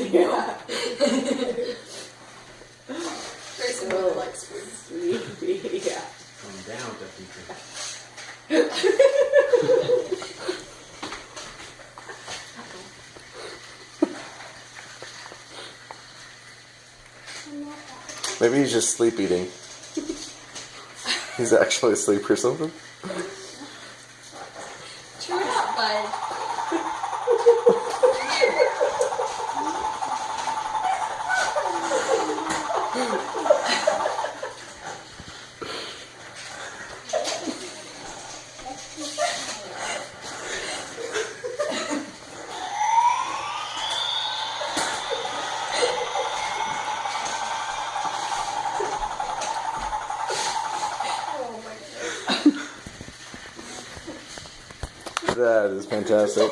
Yeah. Grayson really likes food. Yeah. Calm down with that feature. Maybe he's just sleep eating. He's actually asleep or something. Cheer up, bud. That is fantastic.